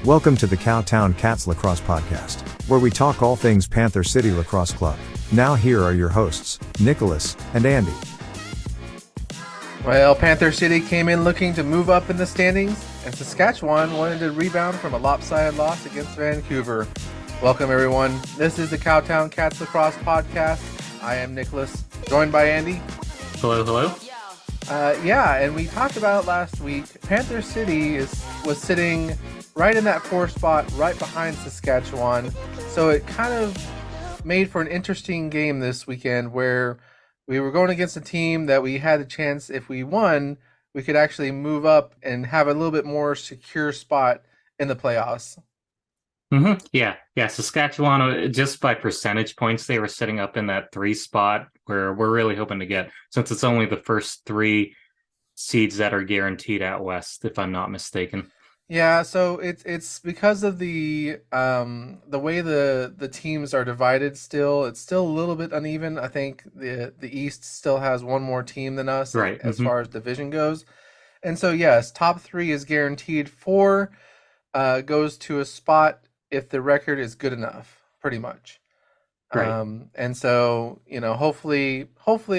Welcome to the Cowtown Cats Lacrosse Podcast, where we talk all things Panther City Lacrosse Club. Now here are your hosts, Nicholas and Andy. Well, Panther City came in looking to move up in the standings, and Saskatchewan wanted to rebound from a lopsided loss against Vancouver. Welcome, everyone. This is the Cowtown Cats Lacrosse Podcast. I am Nicholas, joined by Andy. Hello, hello. And we talked about it last week. Panther City was sitting right in that 4 spot, right behind Saskatchewan. So it kind of made for an interesting game this weekend where we were going against a team that we had a chance, if we won, we could actually move up and have a little bit more secure spot in the playoffs. Mm-hmm. Yeah. Saskatchewan, just by percentage points, they were sitting up in that 3 spot where we're really hoping to get, since it's only the first 3 seeds that are guaranteed out west, if I'm not mistaken. Yeah, so it's because of the way the teams are divided still. It's still a little bit uneven. I think the East still has one more team than us, right, as far as division goes. And so yes, top 3 is guaranteed. 4 goes to a spot if the record is good enough, pretty much. Right. And so, hopefully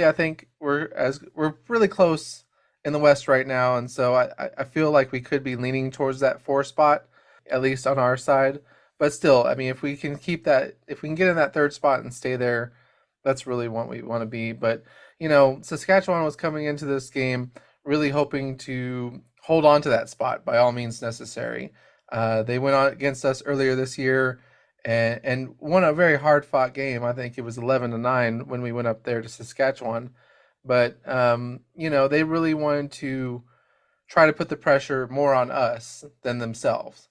I think we're really close in the West right now, and so I feel like we could be leaning towards that 4 spot, at least on our side. But still, I mean, if we can get in that 3rd spot and stay there, that's really what we want to be. But Saskatchewan was coming into this game really hoping to hold on to that spot by all means necessary. They went on against us earlier this year and won a very hard fought game. I think it was 11-9 when we went up there to Saskatchewan. But, they really wanted to try to put the pressure more on us than themselves.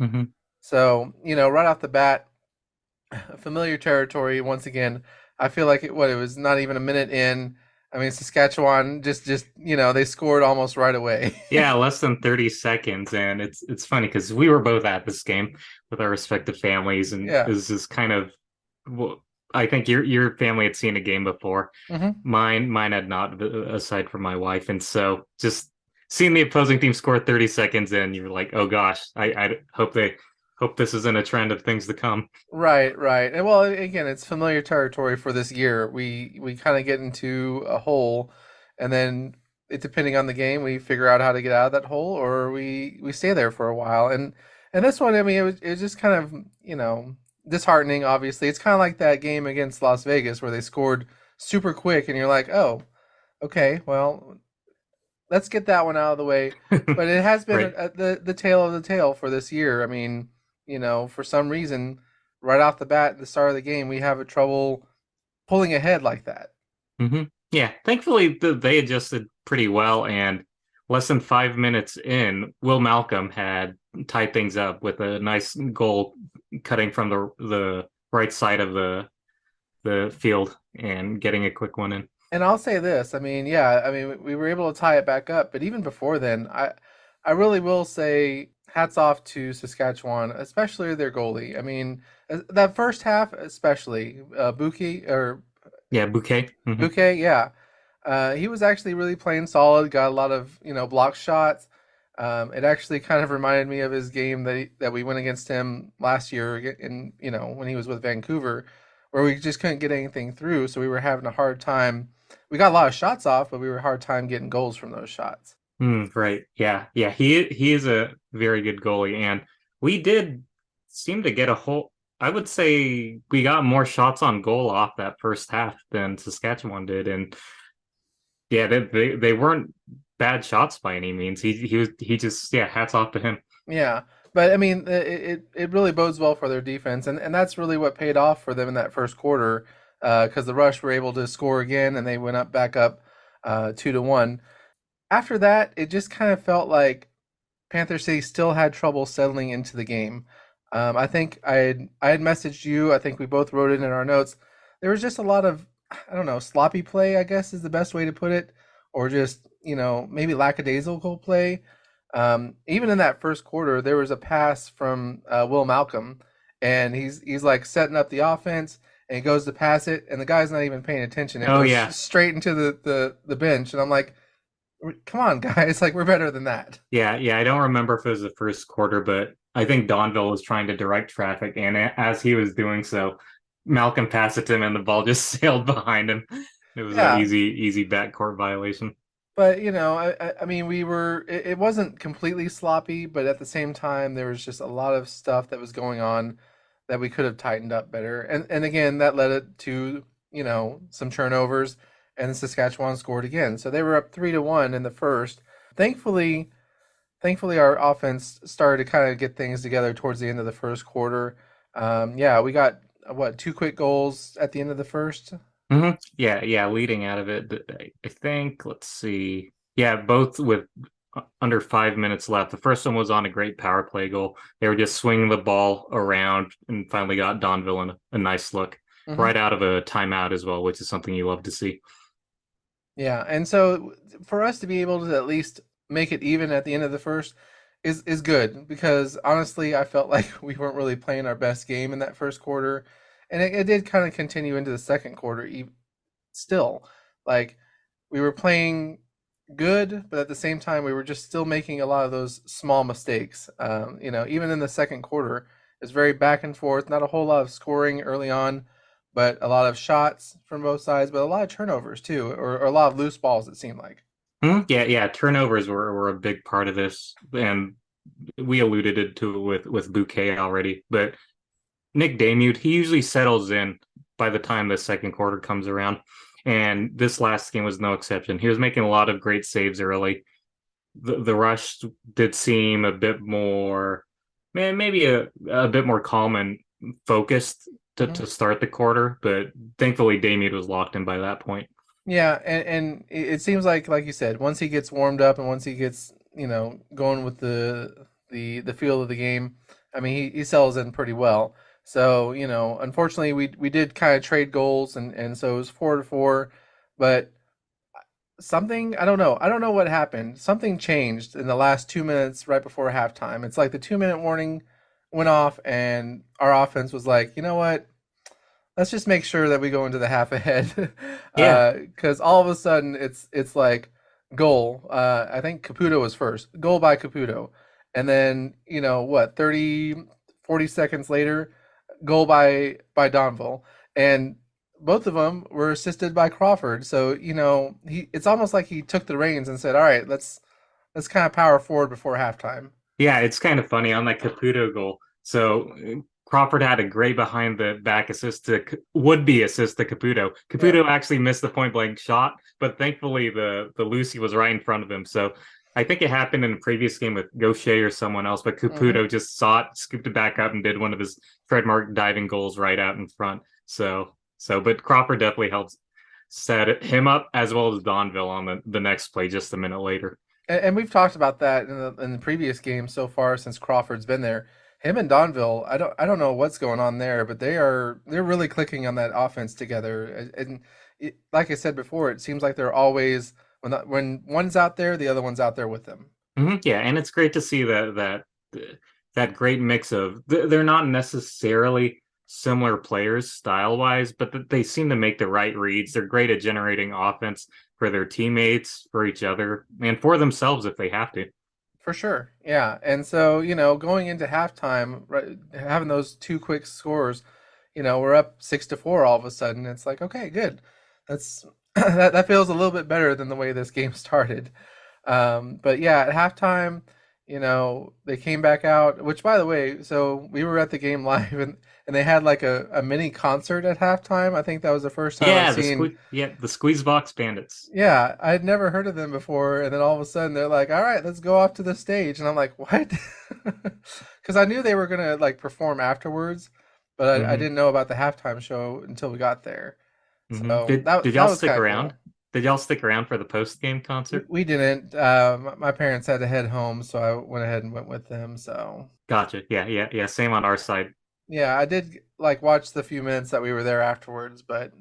Mm-hmm. So, right off the bat, familiar territory once again. I feel like it was not even a minute in. I mean, Saskatchewan just they scored almost right away. Yeah, less than 30 seconds. And it's funny because we were both at this game with our respective families. And Yeah. it was just kind of, well, I think your family had seen a game before. Mm-hmm. Mine had not, aside from my wife. And so just seeing the opposing team score 30 seconds in, you're like, oh gosh, I hope this isn't a trend of things to come. Right. And well, again, it's familiar territory for this year. We kind of get into a hole, and then depending on the game, we figure out how to get out of that hole, or we stay there for a while. And this one, I mean, it was just kind of disheartening. Obviously, it's kind of like that game against Las Vegas where they scored super quick, and you're like, oh, okay, well, let's get that one out of the way. But it has been Right. the tail of the tail for this year. I mean, for some reason, right off the bat, at the start of the game, we have a trouble pulling ahead like that. Mm-hmm. Yeah, thankfully they adjusted pretty well, and less than 5 minutes in, Will Malcolm had tied things up with a nice goal cutting from the right side of the field and getting a quick one in. And I'll say this, I mean, we were able to tie it back up, but even before then, I really will say hats off to Saskatchewan, especially their goalie. I mean, that first half, especially Bouquet. Mm-hmm. Bouquet, yeah. He was actually really playing solid, got a lot of, block shots. It actually kind of reminded me of his game that we went against him last year in, when he was with Vancouver, where we just couldn't get anything through. So we were having a hard time. We got a lot of shots off, but we were hard time getting goals from those shots. Right. Yeah. He is a very good goalie, and we did seem to get I would say we got more shots on goal off that first half than Saskatchewan did, and yeah, they weren't bad shots by any means. He just, yeah, hats off to him. Yeah, but I mean, it really bodes well for their defense, and that's really what paid off for them in that first quarter, because the Rush were able to score again, and they went back up 2-1. After that, it just kind of felt like Panther City still had trouble settling into the game. I think I had messaged you. I think we both wrote it in our notes. There was just a lot of, I don't know, sloppy play, I guess is the best way to put it, or just maybe lackadaisical play. Even in that first quarter, there was a pass from Will Malcolm, and he's like setting up the offense, and he goes to pass it, and the guy's not even paying attention. It goes straight into the bench, and I'm like, come on, guys, like we're better than that. Yeah, I don't remember if it was the first quarter, but I think Donville was trying to direct traffic, and as he was doing so, Malcolm passed it to him, and the ball just sailed behind him. It was an Yeah, easy backcourt violation. but I mean, it wasn't completely sloppy, but at the same time, there was just a lot of stuff that was going on that we could have tightened up better. And again, that led it to, some turnovers, and Saskatchewan scored again. So they were up 3-1 in the first. Thankfully, thankfully our offense started to kind of get things together towards the end of the first quarter. Yeah, we got what, two quick goals at the end of the first. Yeah. Leading out of it, I think. Let's see. Yeah, both with under 5 minutes left. The first one was on a great power play goal. They were just swinging the ball around and finally got Donville in a nice look Hmm. right out of a timeout as well, which is something you love to see. Yeah, and so for us to be able to at least make it even at the end of the first is good, because honestly, I felt like we weren't really playing our best game in that first quarter, and it did kind of continue into the second quarter. Still, like, we were playing good, but at the same time, we were just still making a lot of those small mistakes. Even in the second quarter, it was very back and forth. Not a whole lot of scoring early on, but a lot of shots from both sides, but a lot of turnovers too, or a lot of loose balls. It seemed like. Yeah. Turnovers were a big part of this, and we alluded to it with Bouquet already. But Nick Damute, he usually settles in by the time the second quarter comes around, and this last game was no exception. He was making a lot of great saves early. The rush did seem a bit more, man, maybe a bit more calm and focused Mhm. to start the quarter, but thankfully Damien was locked in by that point. Yeah, and it seems like you said, once he gets warmed up and once he gets going with the feel of the game, I mean he settles in pretty well. So unfortunately we did kind of trade goals, and so it was 4-4, but something, I don't know what happened. Something changed in the last 2 minutes right before halftime. It's like the 2-minute warning went off, and our offense was like, you know what? Let's just make sure that we go into the half ahead, Yeah, because all of a sudden it's like goal. I think Caputo was first, goal by Caputo, and then what, 30, 40 seconds later, goal by Donville, and both of them were assisted by Crawford. So it's almost like he took the reins and said, "All right, let's kind of power forward before halftime." yeah, it's kind of funny on that Caputo goal. So Crawford had a great behind the back assist to would be assist to Caputo. Yeah. Caputo actually missed the point blank shot, but thankfully the Lucy was right in front of him. So I think it happened in a previous game with Gaucher or someone else, but Hmm. Caputo just saw it, scooped it back up, and did one of his trademark diving goals right out in front. But Crawford definitely helped set him up as well as Donville on the next play just a minute later. And we've talked about that in the previous game so far since Crawford's been there. Him and Donville, I don't know what's going on there, but they're really clicking on that offense together. And like I said before, it seems like they're always, when one's out there, the other one's out there with them. Yeah, and it's great to see that great mix of they're not necessarily similar players style wise, but they seem to make the right reads. They're great at generating offense for their teammates, for each other, and for themselves if they have to. For sure. Yeah. And so, going into halftime, right, having those two quick scores, we're up 6-4 all of a sudden. It's like, okay, good. That's that feels a little bit better than the way this game started. But yeah, at halftime, they came back out, which, by the way, so we were at the game live, and they had like a mini concert at halftime. I think that was the first time I've seen. The squeeze box bandits. Yeah, I had never heard of them before, and then all of a sudden they're like, "All right, let's go off to the stage," and I'm like, "What?" Because I knew they were gonna like perform afterwards, but I Hmm didn't know about the halftime show until we got there. So Did that y'all was stick kind of around? cool. Did y'all stick around for the post game We, concert? we didn't. My parents had to head home, so I went ahead and went with them. So Gotcha. Yeah. Same on our side. yeah, I did like watch the few minutes that we were there afterwards, but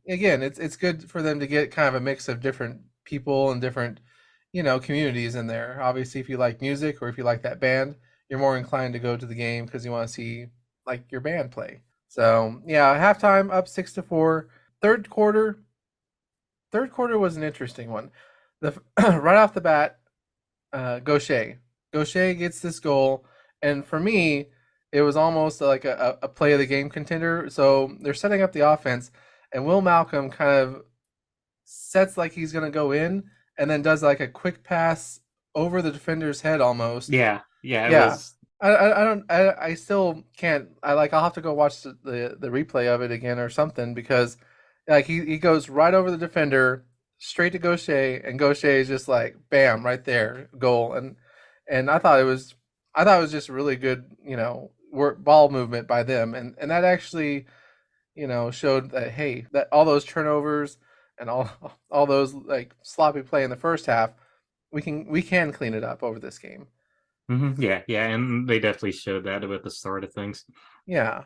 again, it's good for them to get kind of a mix of different people and different, communities in there. Obviously, if you like music or if you like that band, you're more inclined to go to the game because you want to see like your band play. So yeah, halftime up 6-4. Third quarter, third quarter was an interesting one. The right off the bat, Gaucher. Gaucher gets this goal, And for me, it was almost like a play of the game contender. So they're setting up the offense, and Will Malcolm kind of sets like he's going to go in, and then does like a quick pass over the defender's head almost. Yeah, yeah, it Yeah. was. I don't I still can't I'll have to go watch the replay of it again or something because like he goes right over the defender straight to Gaucher, and Gaucher is just like bam right there, goal. And I thought it was just really good, work, ball movement by them, and that actually, showed that, hey, that all those turnovers and all those like sloppy play in the first half, we can clean it up over this game. Yeah, yeah, and they definitely showed that with the start of things. Yeah,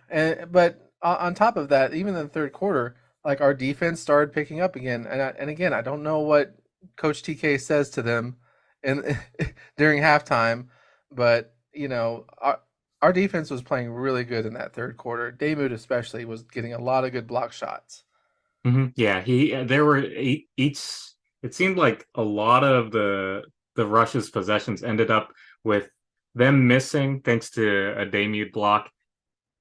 but on top of that, even in the third quarter, like our defense started picking up again, and again, I don't know what Coach TK says to them in during halftime, but our defense was playing really good in that third quarter. Damoud especially was getting a lot of good block shots. Yeah, there were each. It seemed like a lot of the Rush's possessions ended up with them missing thanks to a Damude block,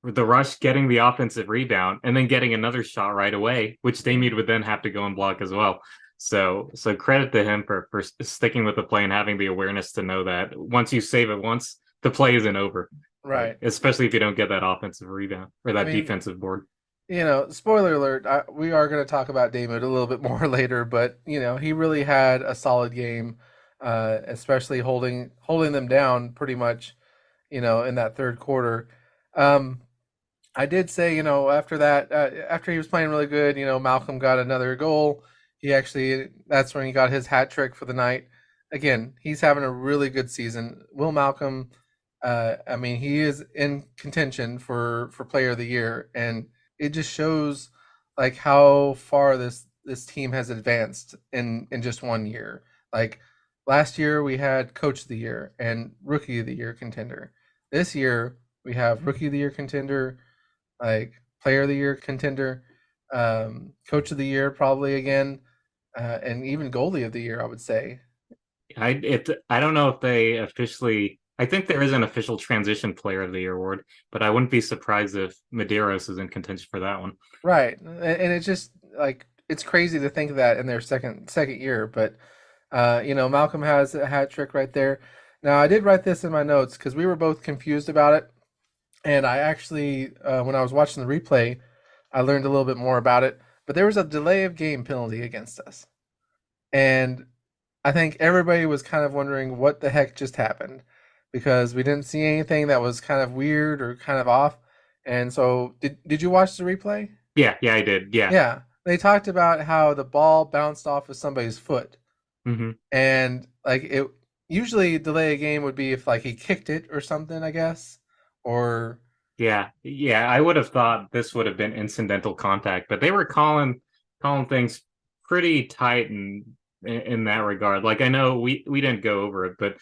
the Rush getting the offensive rebound and then getting another shot right away, which Mhm. Damude would then have to go and block as well. So credit to him for sticking with the play and having the awareness to know that once you save it once, the play isn't over. Like Right. especially if you don't get that offensive rebound or I that mean, defensive board. spoiler alert, we are going to talk about Damoud a little bit more later, but he really had a solid game, especially holding them down pretty much, in that third quarter. Um, I did say, after that, after he was playing really good, Malcolm got another goal. That's when he got his hat trick for the night. Again, he's having a really good season. Will Malcolm, I mean, he is in contention for Player of the Year, and it just shows like how far this team has advanced in just 1 year. Like last year, we had Coach of the Year and Rookie of the Year contender. This year, we have Rookie of the Year contender, like Player of the Year contender, Coach of the Year probably again, and even Goalie of the Year, I would say. I don't know if they officially. I think there is an official transition player of the year award, but I wouldn't be surprised if Medeiros is in contention for that one. Right, and it's just like it's crazy to think of that in their second year, but Malcolm has a hat trick right there. Now I did write this in my notes because we were both confused about it, and I actually when I was watching the replay, I learned a little bit more about it. But there was a delay of game penalty against us, and I think everybody was kind of wondering what the heck just happened because we didn't see anything that was kind of weird or kind of off. And so, did you watch the replay? Yeah, yeah, I did. Yeah. Yeah, they talked about how the ball bounced off of somebody's foot, hmm and like it usually delay a game would be if like he kicked it or something, I guess, or Yeah, yeah. I would have thought this would have been incidental contact, but they were calling things pretty tight in that regard. Like I know we didn't go over it, but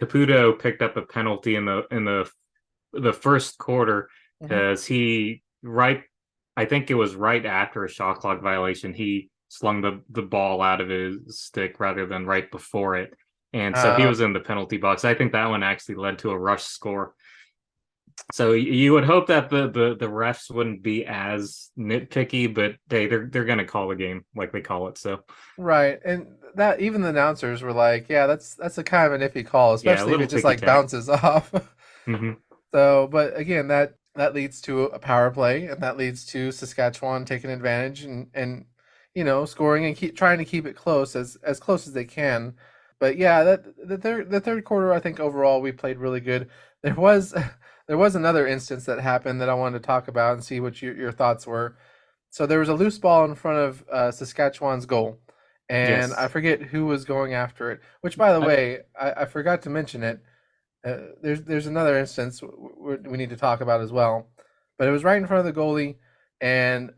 Caputo picked up a penalty in the first quarter Mhm. because I think it was right after a shot clock violation. He slung the ball out of his stick rather than right before it, and so he uh, was in the penalty box. I think that one actually led to a Rush score. So you would hope that the refs wouldn't be as nitpicky, but they're gonna call the game like they call it. So right, and that even the announcers were like, yeah, that's a kind of an iffy call, yeah, a especially if little it just ticky like tack. bounces off. hmm So, but again, that leads to a power play, and that leads to Saskatchewan taking advantage and scoring and keep trying to keep it close as close as they can. But yeah, that the third quarter, I think overall we played really good. There was there was another instance that happened that I wanted to talk about and see what your thoughts were. So there was a loose ball in front of Saskatchewan's goal, and I Yes. forget who was going after it. Which, by the I, way, I forgot to mention it. There's another instance we need to talk about as well, but it was right in front of the goalie, and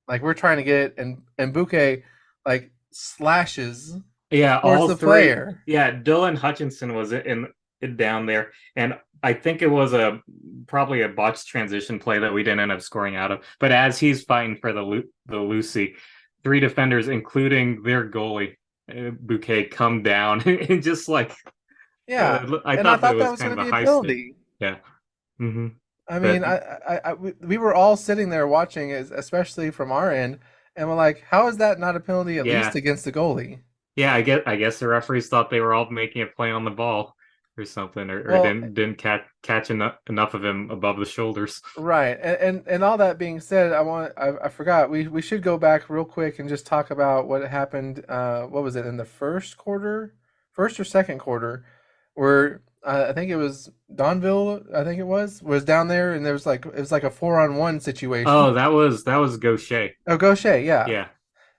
like we're trying to get it, and Bouquet like slashes yeah, towards all the three. player. Yeah, Dylan Hutchinson was in down there, and I think it was a probably a botched transition play that we didn't end up scoring out of. But as he's fighting for the Lucy, three defenders, including their goalie Bouquet, come down and just like Yeah, I and I thought that it thought that was was kind going of to a be a high stick. penalty. Yeah. Hmm. I But mean, we were all sitting there watching, especially from our end, and we're like, how is that not a penalty at least yeah, against the goalie? yeah, I guess the referees thought they were all making a play on the ball or something, or Well, didn't catch enough of him above the shoulders. right, and all that being said, I forgot we should go back real quick and just talk about what happened. What was it in the first quarter, first or second quarter, where I think it was Donville, I think it was down there, and there was like it was like a 4-on-1 situation. Oh, that was Gaucher. Oh, Gaucher, yeah, Yeah,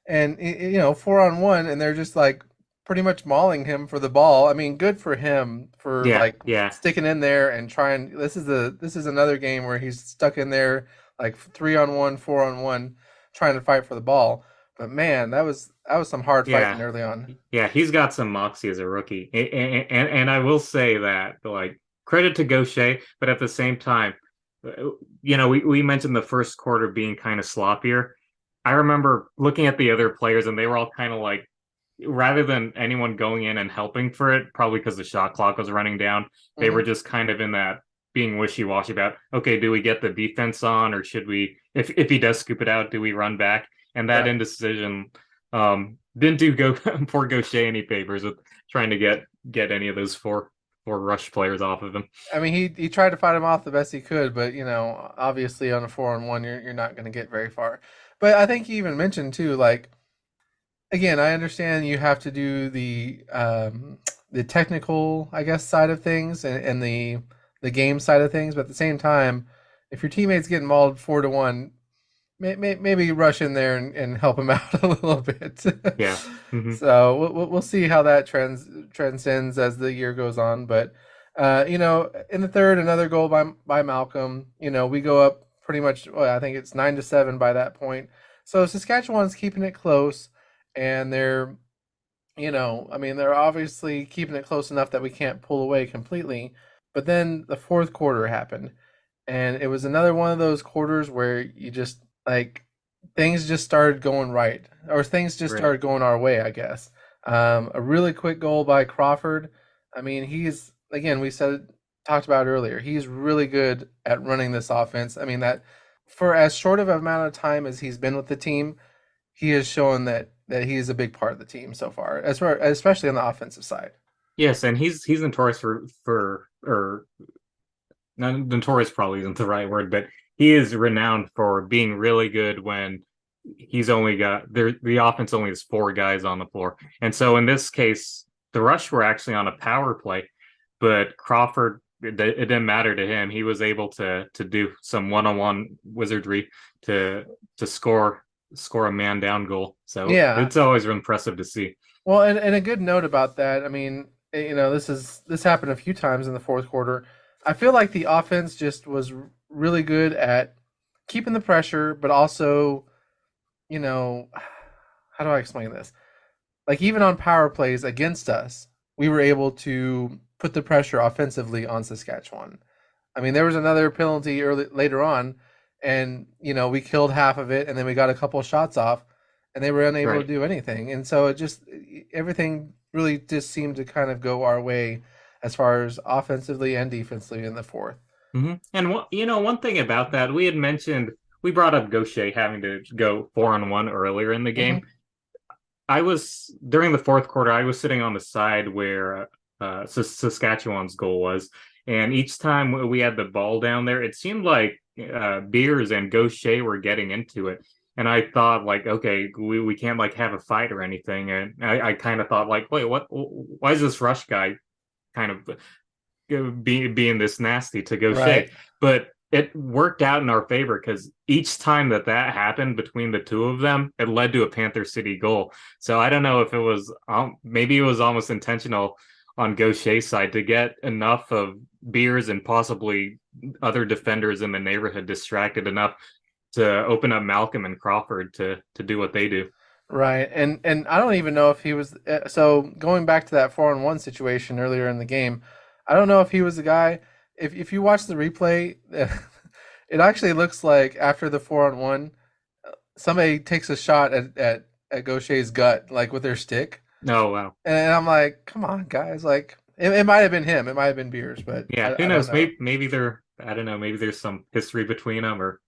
and 4-on-1, and they're just like pretty much mauling him for the ball. I mean, good for him for yeah, like yeah, sticking in there and trying. This is another game where he's stuck in there like 3-on-1, 4-on-1, trying to fight for the ball. But man, that was some hard yeah, fighting early on. yeah. He's got some moxie as a rookie, and I will say that like credit to Gaucher, but at the same time, we mentioned the first quarter being kind of sloppier. I remember looking at the other players, and they were all kind of like, rather than anyone going in and helping for it, probably because the shot clock was running down, they were Hmm. just kind of in that being wishy-washy about, okay, do we get the defense on, or should we, if he does scoop it out, do we run back? And that Right. indecision didn't do go poor Gaucher any favors with trying to get any of those four rush players off of him. I mean, he tried to fight him off the best he could, but obviously on a 4-on-1, you're not going to get very far. But I think he even mentioned too, like again, I understand you have to do the technical, I guess, side of things and the game side of things, but at the same time, if your teammate's getting mauled 4-1, maybe rush in there and help him out a little bit. Yeah. Hmm. So we'll see how that transcends as the year goes on. But in the third, another goal by Malcolm. We go up pretty much. Well, I think it's 9-7 by that point. So Saskatchewan's keeping it close, and I mean, they're obviously keeping it close enough that we can't pull away completely. But then the fourth quarter happened, and it was another one of those quarters where you just like things just started going right, or things just Right. started going our way, I guess. A really quick goal by Crawford. I mean, he's again we talked about earlier. He's really good at running this offense. I mean that for as short of an amount of time as he's been with the team, he has shown that he is a big part of the team so far, especially on the offensive side. Yes, and he's notorious for or notorious probably isn't the right word, but he is renowned for being really good when he's only got the offense only has four guys on the floor. And so in this case, the Rush were actually on a power play, but Crawford, it didn't matter to him. He was able to do some one-on-one wizardry to score a man down goal. So Yeah. it's always impressive to see. Well, and a good note about that. I mean, this happened a few times in the fourth quarter. I feel like the offense just was really good at keeping the pressure, but also, you know, how do I explain this? Like even on power plays against us, we were able to put the pressure offensively on Saskatchewan. I mean, there was another penalty later on, and we killed half of it, and then we got a couple of shots off, and they were unable to Right. do anything. And so it just everything really just seemed to kind of go our way as far as offensively and defensively in the fourth. And one thing about that, we brought up Gaucher having to go 4-on-1 earlier in the game. Hmm. I was during the fourth quarter, I was sitting on the side where Saskatchewan's goal was, and each time we had the ball down there, it seemed like Beers and Gaucher were getting into it. And I thought like, okay, we can't like have a fight or anything. And I kind of thought like, wait, what? Why is this Rush guy kind of being this nasty to Gaucher? Right. But it worked out in our favor because each time that happened between the two of them, it led to a Panther City goal. So I don't know if it was maybe it was almost intentional on Gaucher's side to get enough of Beers and possibly other defenders in the neighborhood distracted enough to open up Malcolm and Crawford to do what they do. Right. And I don't even know if he was so going back to that 4-on-1 situation earlier in the game. I don't know if he was the guy. If you watch the replay, it actually looks like after the 4-on-1, somebody takes a shot at Gaucher's gut, like with their stick. Oh wow. And I'm like, come on, guys. Like, It might have been him. It might have been Beers, but Yeah, who I don't knows? know. Maybe they're, I don't know. Maybe there's some history between them, or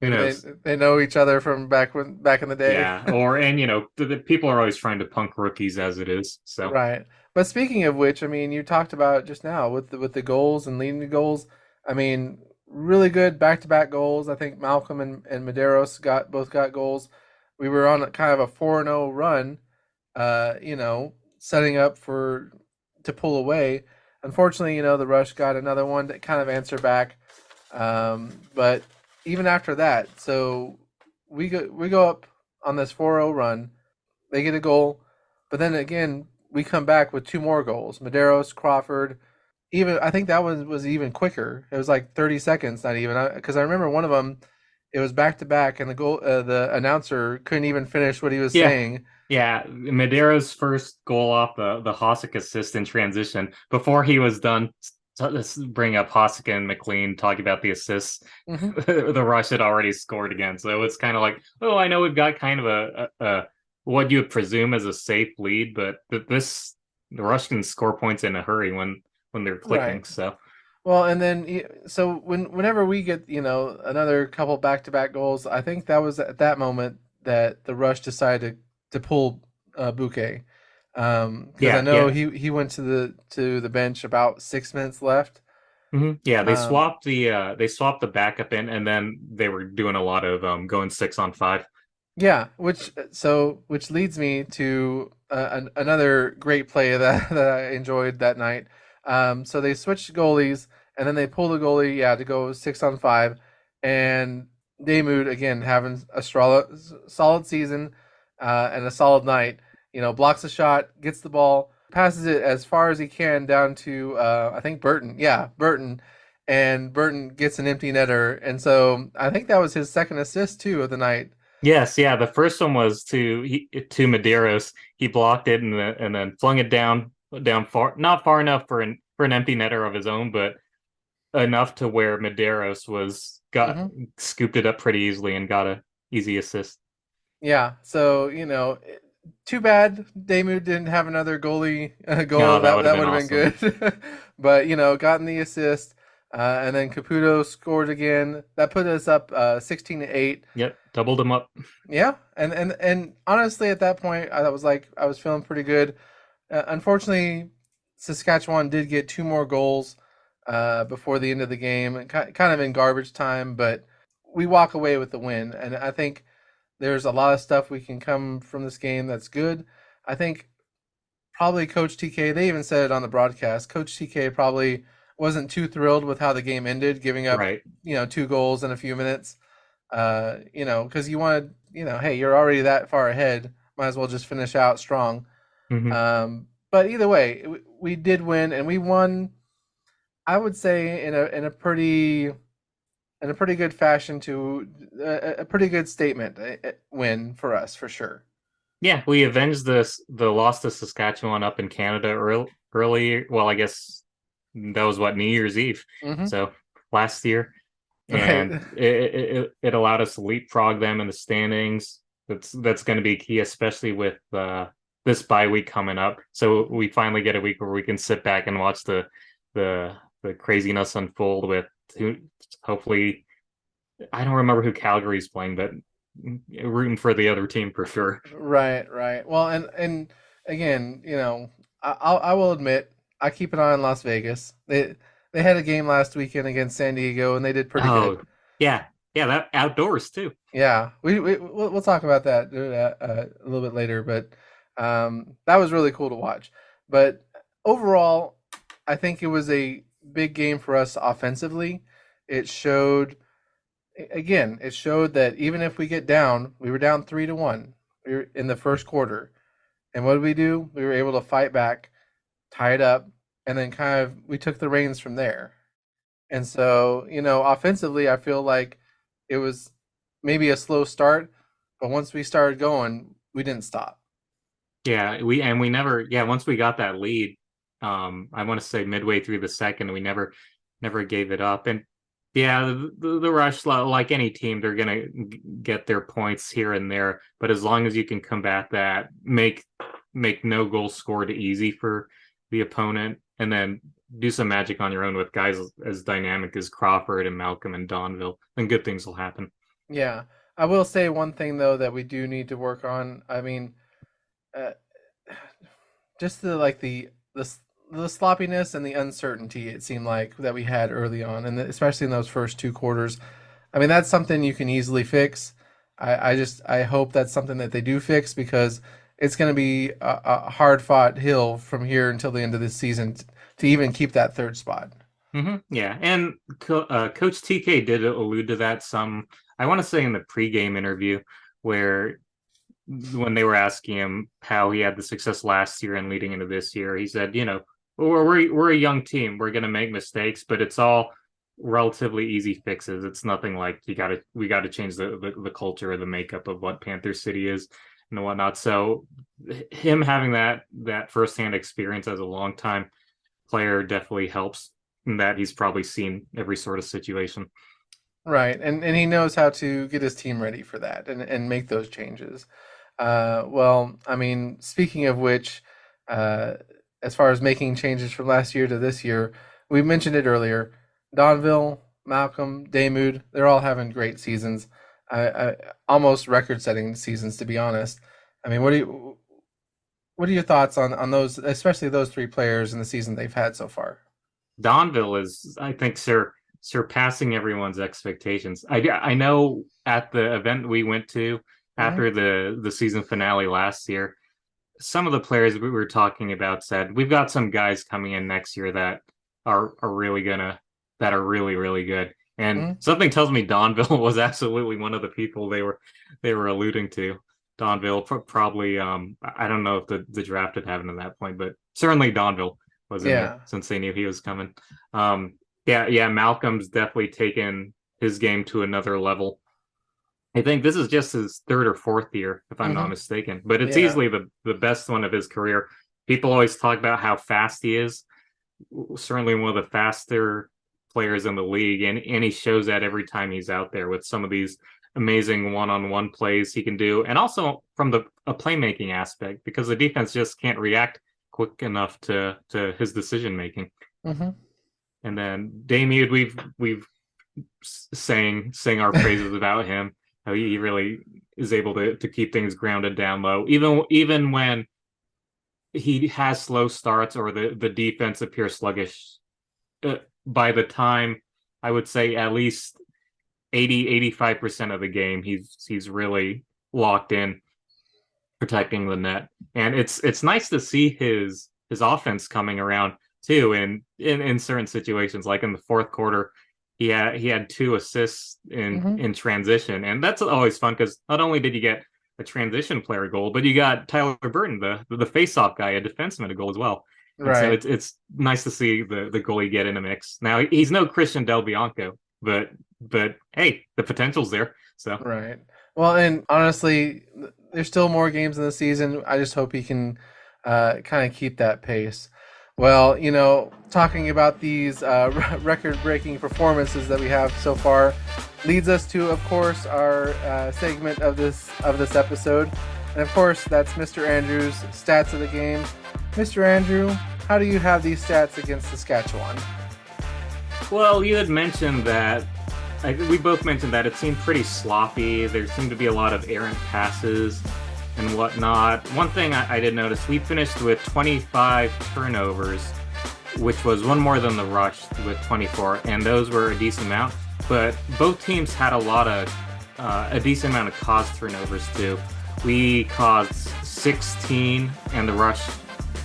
who Maybe knows? they know each other from back in the day. Yeah, or and the people are always trying to punk rookies as it is. So Right. But speaking of which, I mean, you talked about just now with the goals and leading the goals. I mean, really good back-to-back goals. I think Malcolm and Medeiros got goals. We were on kind of a 4-0 run, setting up for to pull away. Unfortunately, the Rush got another one that kind of answered back. But even after that, so we go up on this 4-0 run. They get a goal, but then again, we come back with two more goals. Medeiros, Crawford. Even I think that one was even quicker. It was like 30 seconds, not even. Because I remember one of them, it was back to back, and the announcer couldn't even finish what he was yeah, saying. yeah. Madeiro's first goal off the Hossack assist in transition. Before he was done, let's bring up Hossack and McLean talking about the assists. Hmm. The Rush had already scored again, so it's kind of like, oh, I know we've got kind of a what you would presume as a safe lead, but the Rush can score points in a hurry when they're clicking. Right. So Well, and then so whenever we get another couple back to back goals, I think that was at that moment that the Rush decided to pull Bouquet, because I yeah, know yeah. he went to the bench about 6 minutes left. Yeah, Um, they swapped the backup in, and then they were doing a lot of going 6-on-5. Yeah, which leads me to another great play that that I enjoyed that night. So they switched goalies, and then they pull the goalie, yeah, to go 6-on-5, and Damoud again having a solid season, and a solid night. Blocks a shot, gets the ball, passes it as far as he can down to I think Burton. Yeah, Burton. And Burton gets an empty netter, and so I think that was his second assist too of the night. Yes, yeah. The first one was to Medeiros. He blocked it and then flung it down far, not far enough for an empty netter of his own, but enough to where Medeiros was got Hmm. scooped it up pretty easily and got a easy assist. Yeah, so too bad Damu didn't have another goalie No, goal. that That would have that been would have awesome. been good, but gotten the assist, and then Caputo scored again. That put us up 16-8. Yep, doubled him up. Yeah, and honestly, at that point, I was feeling pretty good. Unfortunately, Saskatchewan did get two more goals before the end of the game, kind of in garbage time, but we walk away with the win, and I think there's a lot of stuff we can come from this game that's good. I think probably Coach TK, they even said it on the broadcast. Coach TK probably wasn't too thrilled with how the game ended, giving up, Right. two goals in a few minutes. Because you wanted, hey, you're already that far ahead. Might as well just finish out strong. Hmm. But either way, we did win, and we won. I would say in a pretty good fashion to a pretty good statement win for us for sure. Yeah, we avenged the loss to Saskatchewan up in Canada early. Well, I guess that was what, New Year's Eve. Hmm. So last year. Right. And it allowed us to leapfrog them in the standings. That's going to be key, especially with this bye week coming up. So we finally get a week where we can sit back and watch the the craziness unfold with hopefully, I don't remember who Calgary's playing, but rooting for the other team for sure. Right, right. Well, and again, I will admit I keep an eye on Las Vegas. They had a game last weekend against San Diego, and they did pretty good. Oh, yeah, yeah, that outdoors too. Yeah, we'll talk about that a little bit later, but that was really cool to watch. But overall, I think it was a big game for us offensively. It showed again, it showed that even if we get down, we were down 3-1. We were in the first quarter. And what did we do? We were able to fight back, tie it up, and then kind of we took the reins from there. And so, offensively, I feel like it was maybe a slow start, but once we started going, we didn't stop. Yeah, we never, yeah, once we got that lead, I want to say midway through the second, we never gave it up. And yeah, the Rush, like any team, they're gonna get their points here and there, but as long as you can combat that, make no goals scored easy for the opponent, and then do some magic on your own with guys as dynamic as Crawford and Malcolm and Donville, then good things will happen. Yeah, I will say one thing though that we do need to work on. I mean, uh, just the sloppiness and the uncertainty it seemed like that we had early on, and especially in those first two quarters. I mean, that's something you can easily fix. I hope that's something that they do fix because it's going to be a hard fought hill from here until the end of this season to even keep that third spot. Yeah, and Coach TK did allude to that some. I want to say in the pregame interview where when they were asking him how he had the success last year and leading into this year, he said, we're a young team. We're going to make mistakes, but it's all relatively easy fixes. It's nothing like we got to change the culture or the makeup of what Panther City is and whatnot. So him having that firsthand experience as a longtime player definitely helps in that he's probably seen every sort of situation. Right, and he knows how to get his team ready for that and make those changes. Well, I mean, speaking of which, as far as making changes from last year to this year, we mentioned it earlier. Donville, Malcolm, Damoud, they're all having great seasons. Almost record-setting seasons, to be honest. I mean, what are your thoughts on those, especially those three players in the season they've had so far? Donville is, I think, surpassing everyone's expectations. I know at the event we went to after the season finale last year, some of the players we were talking about said we've got some guys coming in next year that are really really good. And something tells me Donville was absolutely one of the people they were alluding to. Donville probably I don't know if the draft had happened at that point, but certainly Donville was in there since they knew he was coming. Malcolm's definitely taken his game to another level. I think this is just his third or fourth year, if I'm not mistaken, but it's easily the best one of his career. People always talk about how fast he is. Certainly one of the faster players in the league, and he shows that every time he's out there with some of these amazing one-on-one plays he can do, and also from a playmaking aspect, because the defense just can't react quick enough to his decision making. And then Damoud, we've sang our praises about him. How he really is able to keep things grounded down low, even when he has slow starts or the defense appears sluggish. By the time, I would say at least 85% of the game, he's really locked in, protecting the net. And it's nice to see his offense coming around too in certain situations, like in the fourth quarter. He had 2 assists in transition, and that's always fun because not only did you get a transition player goal, but you got Tyler Burton, the face-off guy, a defenseman, a goal as well. Right. So it's nice to see the goalie get in a mix. Now he's no Christian Del Bianco, but hey, the potential's there. So right. Well, and honestly, there's still more games in the season. I just hope he can kind of keep that pace. Well, talking about these record-breaking performances that we have so far leads us to, of course, our segment of this episode. And, of course, that's Mr. Andrew's stats of the game. Mr. Andrew, how do you have these stats against Saskatchewan? Well, you had mentioned that, we both mentioned that it seemed pretty sloppy. There seemed to be a lot of errant passes and whatnot. One thing I did notice, we finished with 25 turnovers, which was one more than the Rush with 24, and those were a decent amount. But both teams had a decent amount of caused turnovers too. We caused 16, and the Rush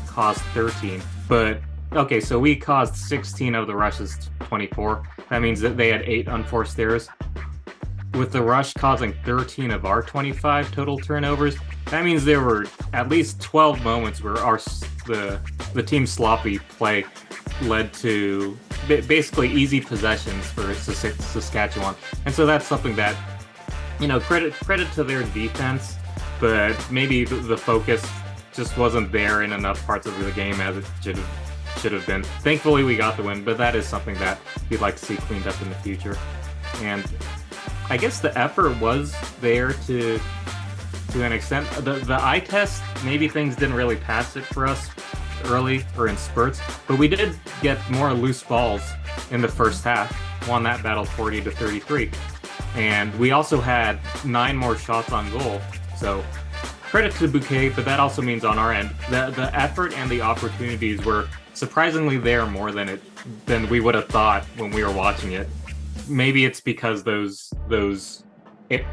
caused 13. But okay, so we caused 16 of the Rush's 24. That means that they had 8 unforced errors. With the Rush causing 13 of our 25 total turnovers, that means there were at least 12 moments where the team's sloppy play led to basically easy possessions for Saskatchewan. And so that's something that, credit to their defense, but maybe the focus just wasn't there in enough parts of the game as it should have been. Thankfully, we got the win, but that is something that we'd like to see cleaned up in the future. And I guess the effort was there to an extent. The eye test, maybe things didn't really pass it for us, early or in spurts, but we did get more loose balls in the first half. Won that battle 40-33, and we also had 9 more shots on goal. So credit to Bouquet, but that also means on our end the effort and the opportunities were surprisingly there more than we would have thought when we were watching it. Maybe it's because those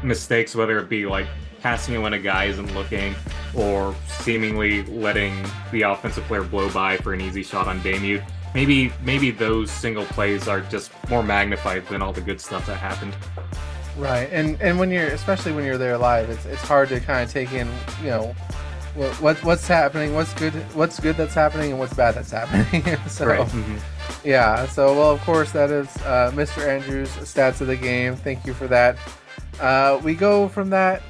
mistakes, whether it be like passing it when a guy isn't looking, or seemingly letting the offensive player blow by for an easy shot on Damu. Maybe those single plays are just more magnified than all the good stuff that happened. Right, and when you're, especially when you're there live, it's hard to kind of take in, what's happening, what's good that's happening, and what's bad that's happening. So, right. Yeah. So, well, of course, that is Mr. Andrews' stats of the game. Thank you for that. We go from that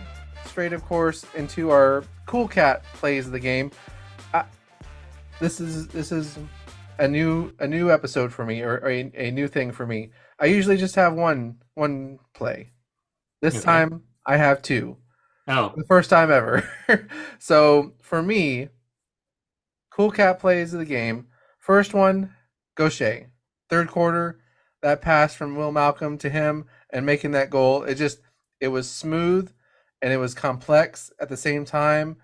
straight, of course, into our Cool Cat plays of the game. This is a new episode for me, or a new thing for me. I usually just have one play. This time I have 2. Oh, the first time ever. So for me, Cool Cat plays of the game. First one, Gaucher. Third quarter, that pass from Will Malcolm to him and making that goal. It was smooth and it was complex at the same time,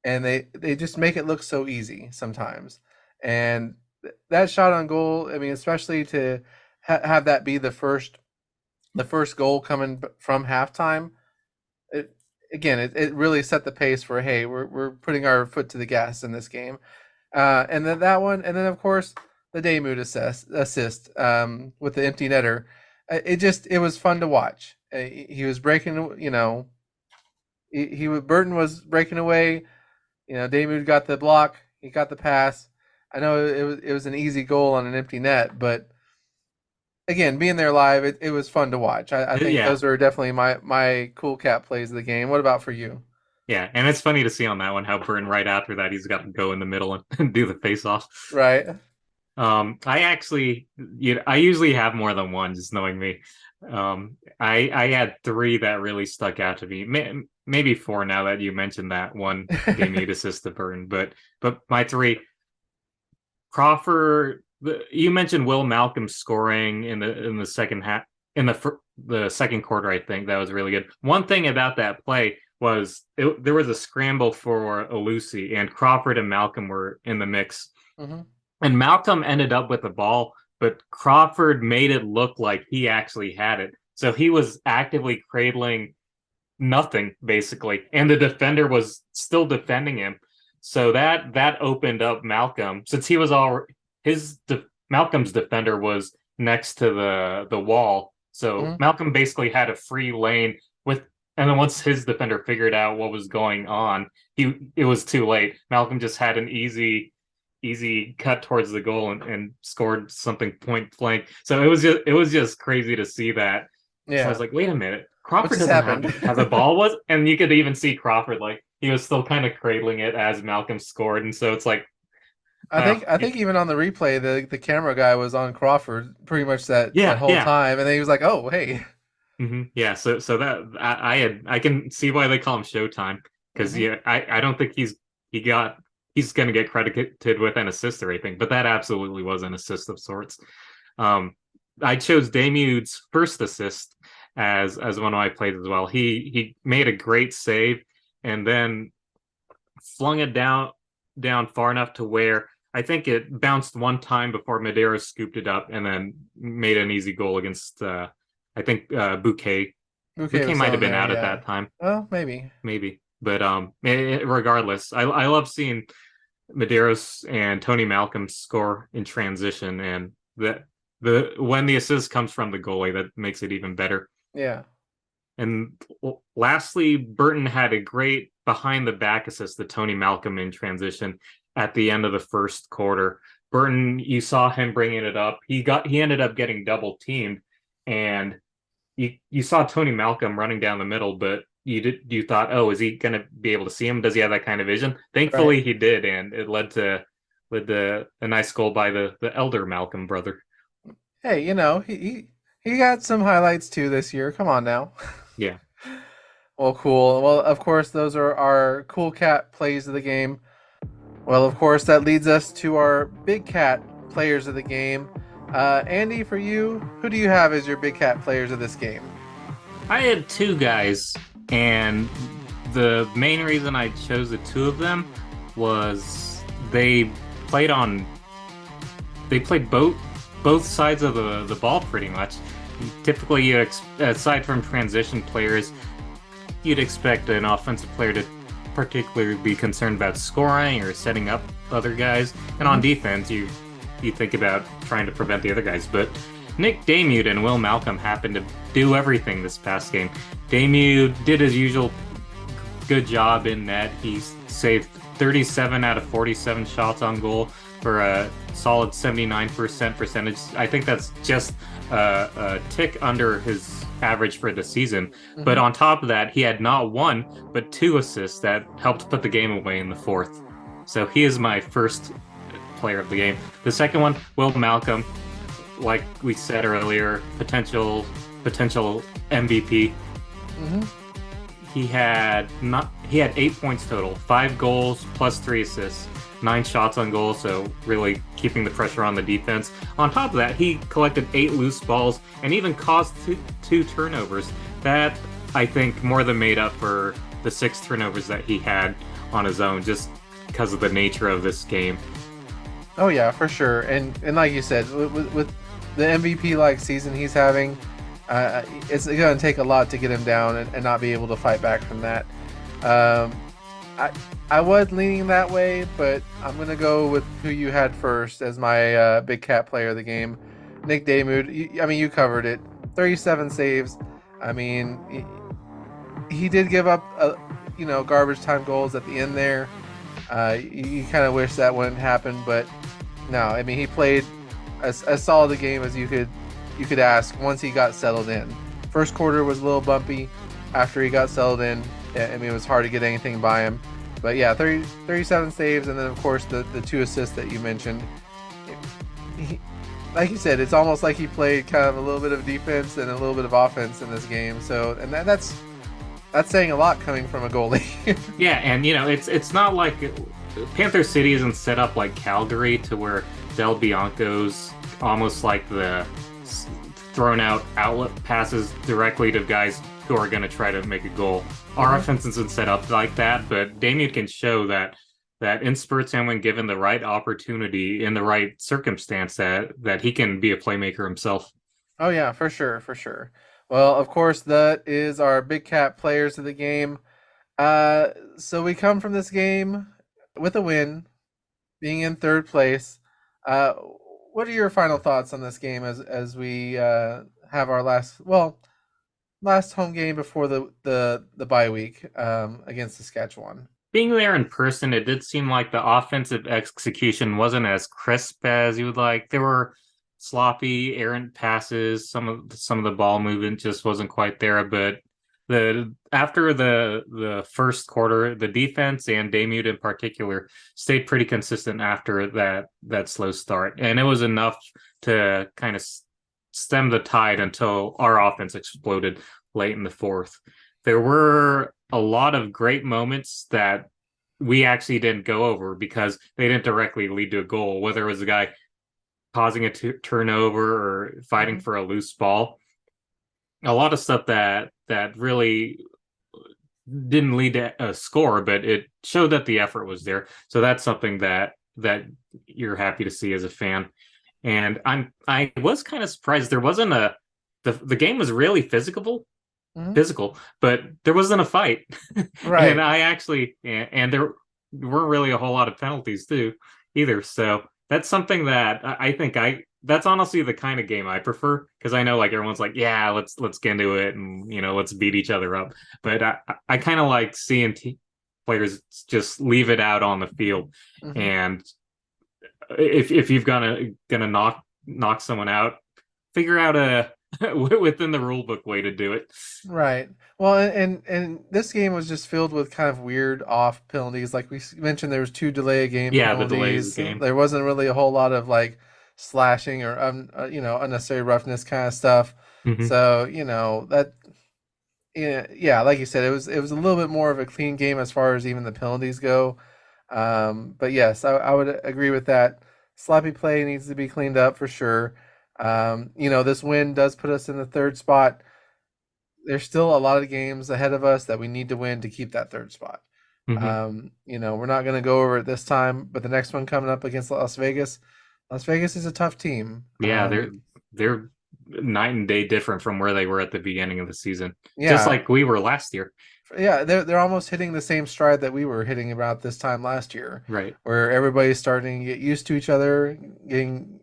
and they just make it look so easy sometimes. And that shot on goal, I mean, especially to have that be the first goal coming from halftime, it really set the pace for, hey, we're putting our foot to the gas in this game. And then that one, and then of course the Damood assist with the empty netter. It was fun to watch. He was breaking, Burton was breaking away. Damood got the block. He got the pass. I know it was an easy goal on an empty net, but again, being there live, it was fun to watch. I think those are definitely my Cool Cat plays of the game. What about for you? Yeah, and it's funny to see on that one how Burton, right after that, he's got to go in the middle and do the face-off. Right. I usually have more than one, just knowing me. I had 3 that really stuck out to me. Maybe 4 now that you mentioned that one gave me assist to Burton, but my 3, Crawford. You mentioned Will Malcolm scoring in the second half, in the second quarter. I think that was really good. One thing about that play was there was a scramble for Alusi, and Crawford and Malcolm were in the mix. Mm-hmm. And Malcolm ended up with the ball, but Crawford made it look like he actually had it. So he was actively cradling nothing, basically, and the defender was still defending him. So that opened up Malcolm, since he was Malcolm's defender was next to the wall. So Malcolm basically had a free lane and then once his defender figured out what was going on, it was too late. Malcolm just had an easy cut towards the goal and scored something point blank. So it was just crazy to see that. Yeah. So I was like, wait a minute, Crawford doesn't have the ball, and you could even see Crawford, like, he was still kind of cradling it as Malcolm scored, and so it's like, I think even on the replay, the camera guy was on Crawford pretty much that whole time, and then he was like, "Oh, hey." Mm-hmm. Yeah, so that I can see why they call him Showtime, because I don't think he's going to get credited with an assist or anything, but that absolutely was an assist of sorts. I chose Damude's first assist as one of my plays as well. He made a great save and then flung it down far enough to where I think it bounced one time before Medeiros scooped it up and then made an easy goal against I think Bouquet. Bouquet might have been out at that time. Oh, maybe. But regardless, I love seeing Medeiros and Tony Malcolm score in transition, and when the assist comes from the goalie, that makes it even better. Yeah. And lastly, Burton had a great behind the back assist to Tony Malcolm in transition at the end of the first quarter. Burton, you saw him bringing it up. He ended up getting double teamed, and you saw Tony Malcolm running down the middle, but you thought, oh, is he going to be able to see him? Does he have that kind of vision? Thankfully, he did, and it led to a nice goal by the elder Malcolm brother. Hey, he got some highlights too this year. Come on now. Yeah. Well, cool. Well, of course, those are our Cool Cat plays of the game. Well, of course, that leads us to our Big Cat players of the game. Andy, for you, who do you have as your Big Cat players of this game? I had two guys, and the main reason I chose the two of them was they played on they played both sides of the ball pretty much. Typically, aside from transition players, you'd expect an offensive player to particularly be concerned about scoring or setting up other guys, and on defense, you think about trying to prevent the other guys. But Nick Damude and Will Malcolm happened to do everything this past game. Damude did his usual good job in net. He saved 37 out of 47 shots on goal for a solid 79% percentage. I think that's just a tick under his average for the season. Mm-hmm. But on top of that, he had not one, but two assists that helped put the game away in the fourth. So he is my first player of the game. The second one, Will Malcolm, like we said earlier, potential MVP. Mm-hmm. He had 8 points total, 5 goals plus 3 assists, 9 shots on goal, so really keeping the pressure on the defense. On top of that, he collected 8 loose balls and even caused two turnovers. That, I think, more than made up for the 6 turnovers that he had on his own, just because of the nature of this game. Oh yeah, for sure. And like you said, with the MVP-like season he's having, it's going to take a lot to get him down and not be able to fight back from that. I was leaning that way, but I'm going to go with who you had first as my Big Cat player of the game, Nick Damude. You covered it. 37 saves. I mean, he did give up, garbage time goals at the end there. You kind of wish that wouldn't happen, but no. I mean, he played as solid a game as you could ask once he got settled in. First quarter was a little bumpy. After he got settled in, I mean, it was hard to get anything by him. But yeah, 37 saves, and then of course the 2 assists that you mentioned. Like you said, it's almost like he played kind of a little bit of defense and a little bit of offense in this game. So, and that's saying a lot coming from a goalie. Yeah, and it's not like Panther City isn't set up like Calgary to where Del Bianco's almost like the thrown out outlet passes directly to guys who are going to try to make a goal. Our offense isn't set up like that, but Damude can show that in spurts and when given the right opportunity in the right circumstance that he can be a playmaker himself. Oh yeah, for sure. Well, of course, that is our Big Cat players of the game. So we come from this game with a win, being in third place. What are your final thoughts on this game as we have our last home game before the bye week against Saskatchewan? Being there in person, it did seem like the offensive execution wasn't as crisp as you would like. There were sloppy, errant passes. Some of the ball movement just wasn't quite there. But after the first quarter, the defense and Damude in particular stayed pretty consistent after that slow start, and it was enough to kind of stem the tide until our offense exploded late in the fourth. There were a lot of great moments that we actually didn't go over because they didn't directly lead to a goal, whether it was a guy causing a turnover or fighting for a loose ball. A lot of stuff that really didn't lead to a score, but it showed that the effort was there. So that's something that you're happy to see as a fan. And I was kind of surprised there wasn't the game was really physical, but there wasn't a fight. Right. And there weren't really a whole lot of penalties too either. So that's something that I think that's honestly the kind of game I prefer, because I know like everyone's like, yeah, let's get into it and let's beat each other up. But I kind of like seeing players just leave it out on the field. And if you've gonna knock someone out, figure out a within the rule book way to do it. Right. Well, and this game was just filled with kind of weird off penalties. Like we mentioned, there was 2 delay of game penalties. The delays of game. There wasn't really a whole lot of like slashing or unnecessary roughness kind of stuff. So that like you said, it was a little bit more of a clean game as far as even the penalties go. But yes, I would agree with that. Sloppy play needs to be cleaned up for sure. This win does put us in the third spot. There's still a lot of games ahead of us that we need to win to keep that third spot. Hmm. We're not going to go over it this time, but the next one coming up against Las Vegas. Las Vegas is a tough team. Yeah, they're night and day different from where they were at the beginning of the season, just Yeah, like we were last year. yeah, they're almost hitting the same stride that we were hitting about this time last year, Right. where everybody's starting to get used to each other, getting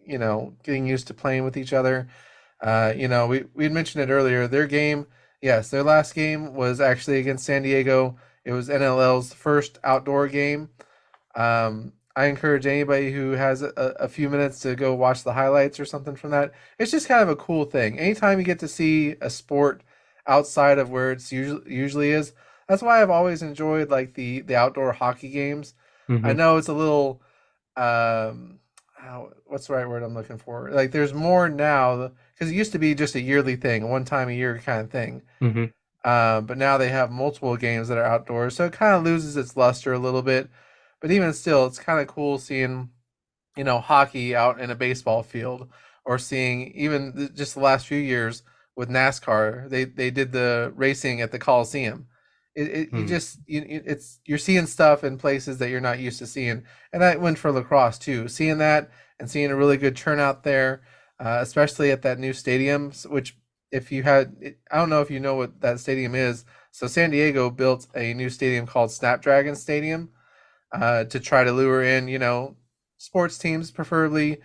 used to playing with each other. We had mentioned it earlier. Their game, yes, their last game was actually against San Diego. It was NLL's first outdoor game. I encourage anybody who has a few minutes to go watch the highlights or something from that. It's just kind of a cool thing. Anytime you get to see a sport outside of where it's usually is, that's why I've always enjoyed like the outdoor hockey games. I Hmm. know it's a little what's the right word I'm looking for? Like there's more now because it used to be just a yearly thing, one time a year kind of thing. Hmm. But now they have multiple games that are outdoors, so it kind of loses its luster a little bit. But even still, it's kind of cool seeing hockey out in a baseball field, or seeing even just the last few years with NASCAR, they did the racing at the Coliseum. You Hmm. just you're seeing stuff in places that you're not used to seeing, and that went for lacrosse too. Seeing that and seeing a really good turnout there, especially at that new stadium, which if you had, I don't know if you know what that stadium is. So San Diego built a new stadium called Snapdragon Stadium to try to lure in, sports teams, preferably,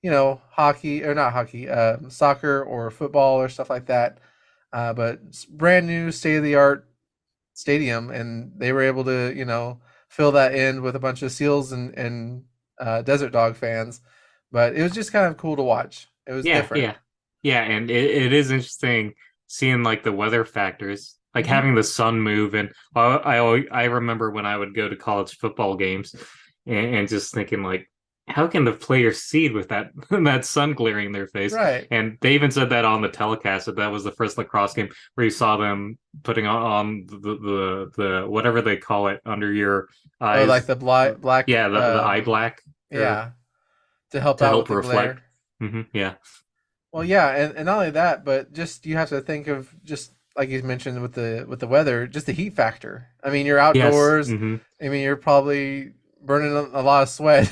hockey or not hockey, soccer or football or stuff like that. But it's brand new, state of the art stadium, and they were able to, fill that in with a bunch of seals and desert dog fans. But it was just kind of cool to watch. It was Yeah, different. yeah, yeah, and it is interesting seeing like the weather factors, like Hmm. having the sun move. And I remember when I would go to college football games and just thinking like, how can the players see with that that sun glaring in their face? Right. And they even said that on the telecast that that was the first lacrosse game where you saw them putting on the whatever they call it under your Oh, like eyes. the black, Yeah, the eye black or yeah, to help to out with help the reflect. glare. Yeah. Well, yeah, and not only that, but just you have to think of just like you mentioned with the weather, just the heat factor. I mean, you're Yes. outdoors. I mean, you're probably burning a lot of sweat,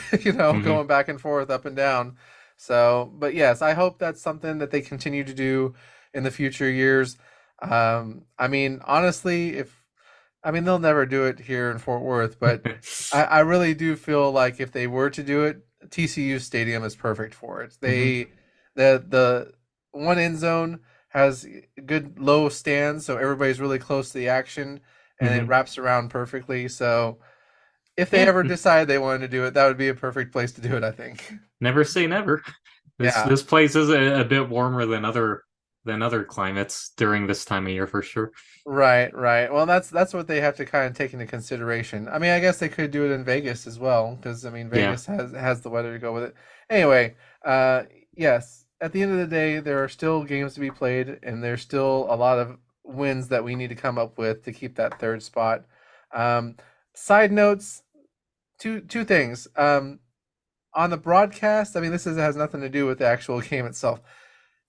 Hmm. going back and forth, up and down. So, but yes, I hope that's something that they continue to do in the future years. I mean, honestly, if I mean they'll never do it here in Fort Worth, but I really do feel like if they were to do it, TCU Stadium is perfect for it. Hmm. The one end zone has good low stands, so everybody's really close to the action, and it Hmm. wraps around perfectly. So if they Yeah. ever decide they wanted to do it, that would be a perfect place to do it, I think. Never say never. This Yeah. this place is a bit warmer than other climates during this time of year for sure. Right, right. Well, that's what they have to kind of take into consideration. I mean, I guess they could do it in Vegas as well, because I mean, Yeah. Vegas has the weather to go with it. Anyway, yes. At the end of the day, there are still games to be played, and there's still a lot of wins that we need to come up with to keep that third spot. Um, Side notes, two things. On the broadcast, I mean, has nothing to do with the actual game itself.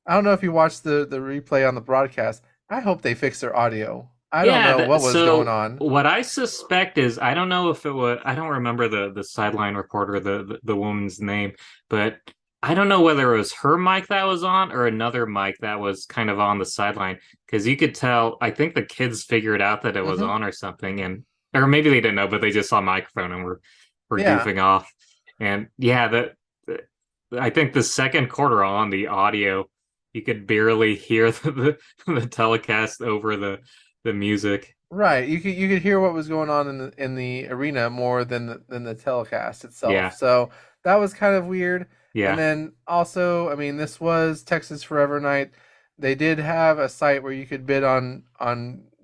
I don't know if you watched the replay on the broadcast. I hope they fix their audio. I don't Yeah, know what was going so on. what I suspect is I don't know if it was I don't remember the sideline reporter the woman's name, but I don't know whether it was her mic that was on or another mic that was kind of on the sideline because you could tell I think the kids figured out that it was Hmm. on or something and or maybe they didn't know, but they just saw a microphone and were Yeah, goofing off. And yeah, the I think the second quarter on the audio you could barely hear the telecast over the music. right. You could hear what was going on in the arena more than the telecast itself. Yeah, So that was kind of weird. And yeah. then also, I mean, this was Texas Forever Night. They did have a site where you could bid on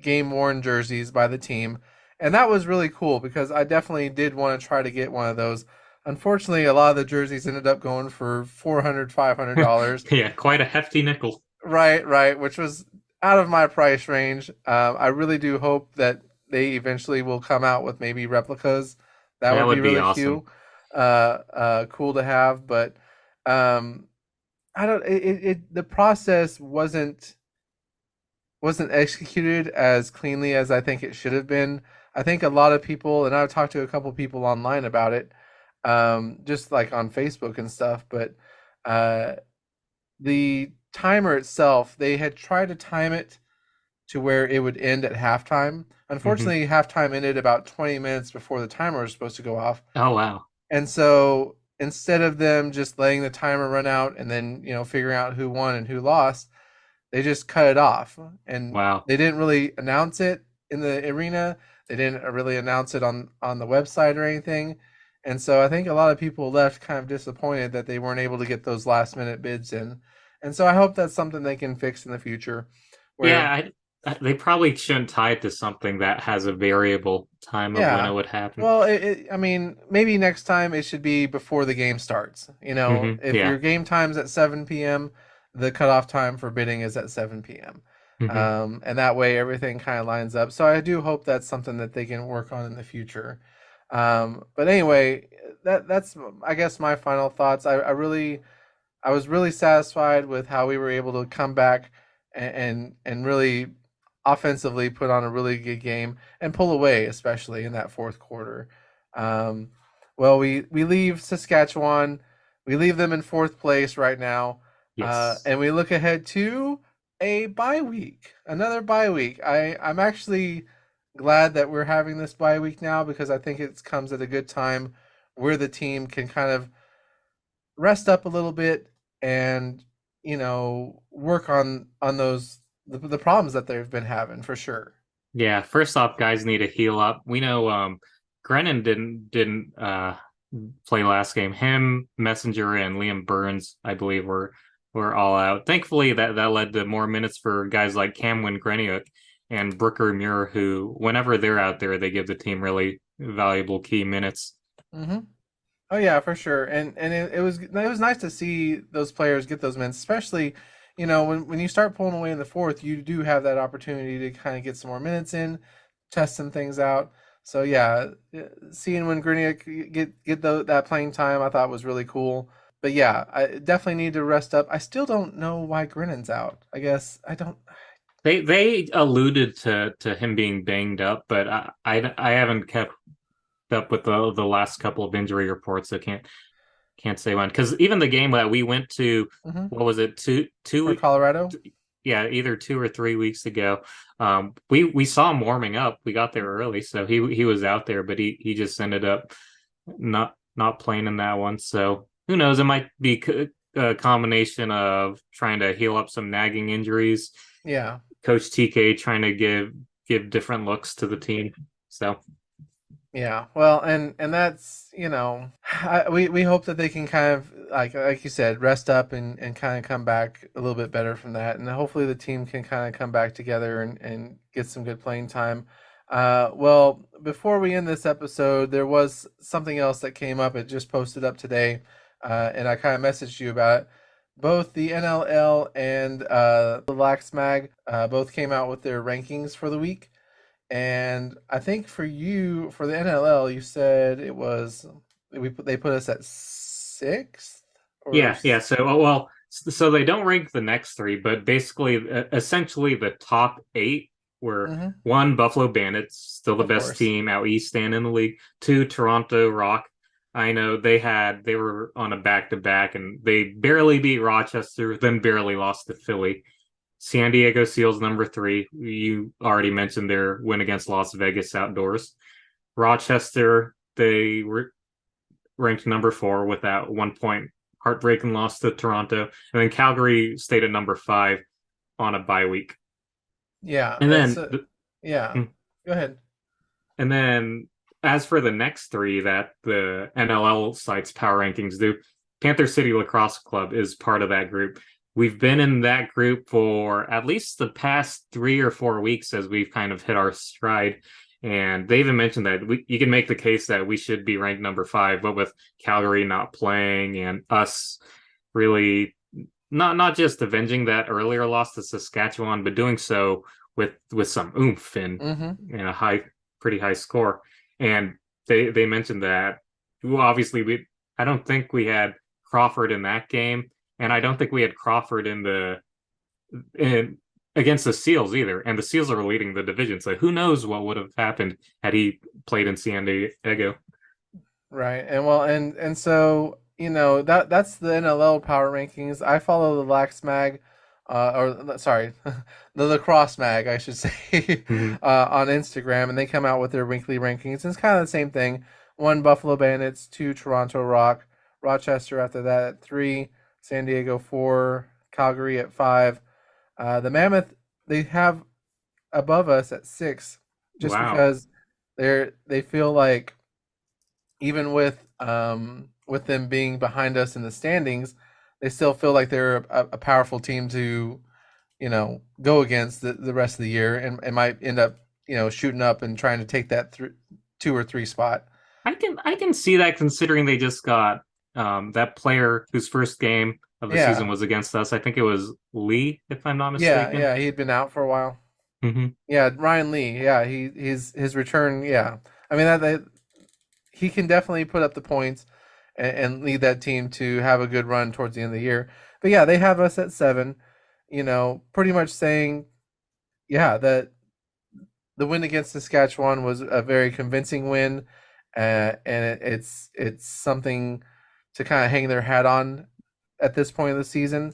game worn jerseys by the team, and that was really cool because I definitely did want to try to get one of those. Unfortunately, a lot of the jerseys ended up going for $400, $500. Yeah, quite a hefty nickel. Right, right, which was out of my price range. I really do hope that they eventually will come out with maybe replicas That That would be would be really awesome. cool to have. But um, I don't. The process wasn't executed as cleanly as I think it should have been. I think a lot of people, and I've talked to a couple people online about it, just like on Facebook and stuff. But uh, the timer itself, they had tried to time it to where it would end at halftime. Hmm. Unfortunately, halftime ended about 20 minutes before the timer was supposed to go off. Oh wow. And so instead of them just letting the timer run out and then, figuring out who won and who lost, they just cut it off. And Wow. they didn't really announce it in the arena. They didn't really announce it on the website or anything. And so I think a lot of people left kind of disappointed that they weren't able to get those last minute bids in. And so I hope that's something they can fix in the future where Yeah, they probably shouldn't tie it to something that has a variable time of when it yeah. would happen. Well, I mean, maybe next time it should be before the game starts. If Yeah. your game time's at 7 p.m., the cutoff time for bidding is at 7 p.m. Hmm. And that way everything kind of lines up. So I do hope that's something that they can work on in the future. But anyway, that's I guess my final thoughts. I was really satisfied with how we were able to come back and really offensively put on a really good game and pull away, especially in that fourth quarter. Um, well, we leave Saskatchewan, we leave them in fourth place right now, Yes. and we look ahead to a bye week, another bye week. I'm actually glad that we're having this bye week now because I think it comes at a good time where the team can kind of rest up a little bit and work on those the problems that they've been having for sure. Yeah. First off, guys need to heal up. We know Grennan didn't play last game. Him, Messenger, and Liam Burns, I believe, were all out. Thankfully, that led to more minutes for guys like Camwin Greniuk and Brooker Muir, who, whenever they're out there, they give the team really valuable key minutes. Hmm. Oh yeah, for sure. And it was nice to see those players get those minutes, especially when you start pulling away in the fourth, you do have that opportunity to kind of get some more minutes in, test some things out. So yeah, seeing when Gruniak get that playing time, I thought was really cool. But yeah, I definitely need to rest up. I still don't know why Grinnon's out. I guess I don't. They alluded to him being banged up, but I haven't kept up with the last couple of injury reports, so can't say when. Because even the game that we went to, Hmm. what was it, For Colorado. yeah, either 2 or 3 weeks ago. We saw him warming up. We got there early, so he was out there, but he just ended up not playing in that one. So who knows? It might be a combination of trying to heal up some nagging injuries. Yeah. Coach TK trying to give different looks to the team. So Yeah, well, and that's we hope that they can kind of like you said rest up and kind of come back a little bit better from that, and hopefully the team can kind of come back together and get some good playing time. Well, before we end this episode, there was something else that came up. It just posted up today, and I kind of messaged you about it. Both the NLL and the Lax Mag both came out with their rankings for the week. And I think for you, for the NLL, you said it was they put us at sixth or yeah. So well, so they don't rank the next three, but basically, essentially, the top eight were: mm-hmm, one, Buffalo Bandits, still the of best course. team out east and in the league. Two, Toronto Rock. I know they were on a back to back and they barely beat Rochester, then barely lost to Philly. San Diego Seals number three. You already mentioned their win against Las Vegas outdoors. Rochester, they were ranked number four with that 1 point heartbreaking loss to Toronto. And then Calgary stayed at number five on a bye week. Yeah, And it's then yeah. Go ahead. and then as for the next three that the NLL sites power rankings do, Panther City Lacrosse Club is part of that group. We've been in that group for at least the past 3 or 4 weeks as we've kind of hit our stride. And they even mentioned that you can make the case that we should be ranked number five, but with Calgary not playing and us really not just avenging that earlier loss to Saskatchewan, but doing so with some oomph and Mm-hmm. a pretty high score. And they mentioned that. Well, obviously, I don't think we had Crawford in that game, and I don't think we had Crawford in against the Seals either. And the Seals are leading the division, so who knows what would have happened had he played in San Diego. Right. And well, and so, that's the NLL power rankings. I follow the Lax Mag, or sorry, the Lacrosse Mag, I should say, Mhm. on Instagram, and they come out with their weekly rankings. And it's kind of the same thing. One, Buffalo Bandits; two, Toronto Rock; Rochester after that at three; San Diego four; Calgary at five. The Mammoth, they have above us at six, just Wow. because they feel like, even with them being behind us in the standings, they still feel like they're a powerful team to, go against the rest of the year, and might end up, shooting up and trying to take that 2 or 3 spot. I can see that considering they just got that player whose first game of the season Yeah, was against us. I think it was Lee, if I'm not yeah, mistaken. yeah. He had been out for a while. Hmm. Yeah, Ryan Lee. Yeah, his return. Yeah, I mean that he can definitely put up the points and lead that team to have a good run towards the end of the year. But yeah, they have us at seven. Pretty much saying, yeah, that the win against Saskatchewan was a very convincing win, and it's something to kind of hang their hat on at this point of the season.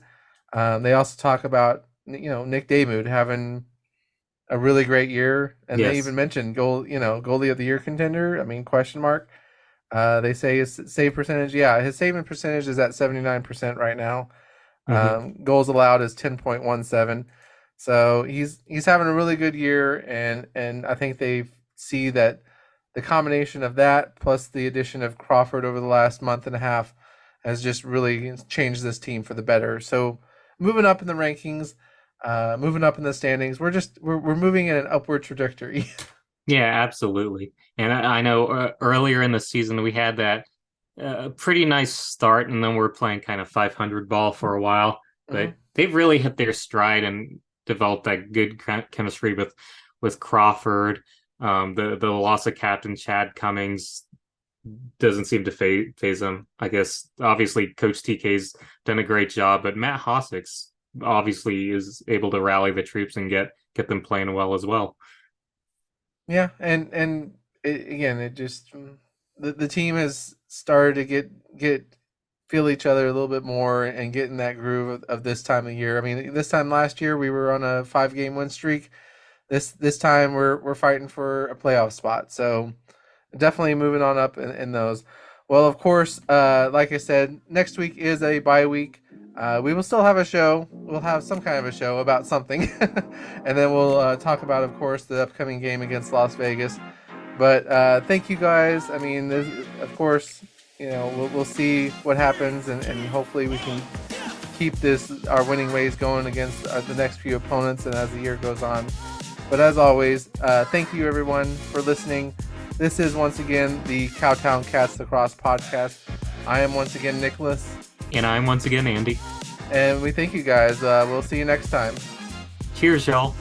They also talk about, Nick Damude having a really great year, and they even Yes. mentioned goalie of the year contender. I mean, question mark. They say his save percentage. Yeah, his saving percentage is at 79% right now. Hmm. Goals allowed is 10.17. So he's having a really good year, and I think they see that the combination of that plus the addition of Crawford over the last month and a half has just really changed this team for the better. So moving up in the rankings, moving up in the standings, we're moving in an upward trajectory. Yeah, absolutely. And I know earlier in the season we had that pretty nice start, and then we're playing kind of 500 ball for a while. But Hmm. they've really hit their stride and developed that good chemistry with Crawford. The loss of Captain Chad Cummings doesn't seem to phase them. I guess obviously Coach TK's done a great job, but Matt Hossack's obviously is able to rally the troops and get them playing well as well. Yeah, and again, it just the team has started to get feel each other a little bit more and get in that groove of this time of year. I mean, this time last year we were on a 5 game win streak. This time we're fighting for a playoff spot. So definitely moving on up in those. Well, of course, like I said, next week is a bye week. We will still have a show. We'll have some kind of a show about something, and then we'll talk about, of course, the upcoming game against Las Vegas. But thank you guys. I mean, of course, we'll see what happens, and hopefully we can keep our winning ways going against the next few opponents, and as the year goes on. But as always, thank you everyone for listening. This is once again the Cowtown Cats Lacrosse podcast. I am once again Nicholas, And I'm once again Andy. and we thank you guys. We'll see you next time. Cheers, y'all.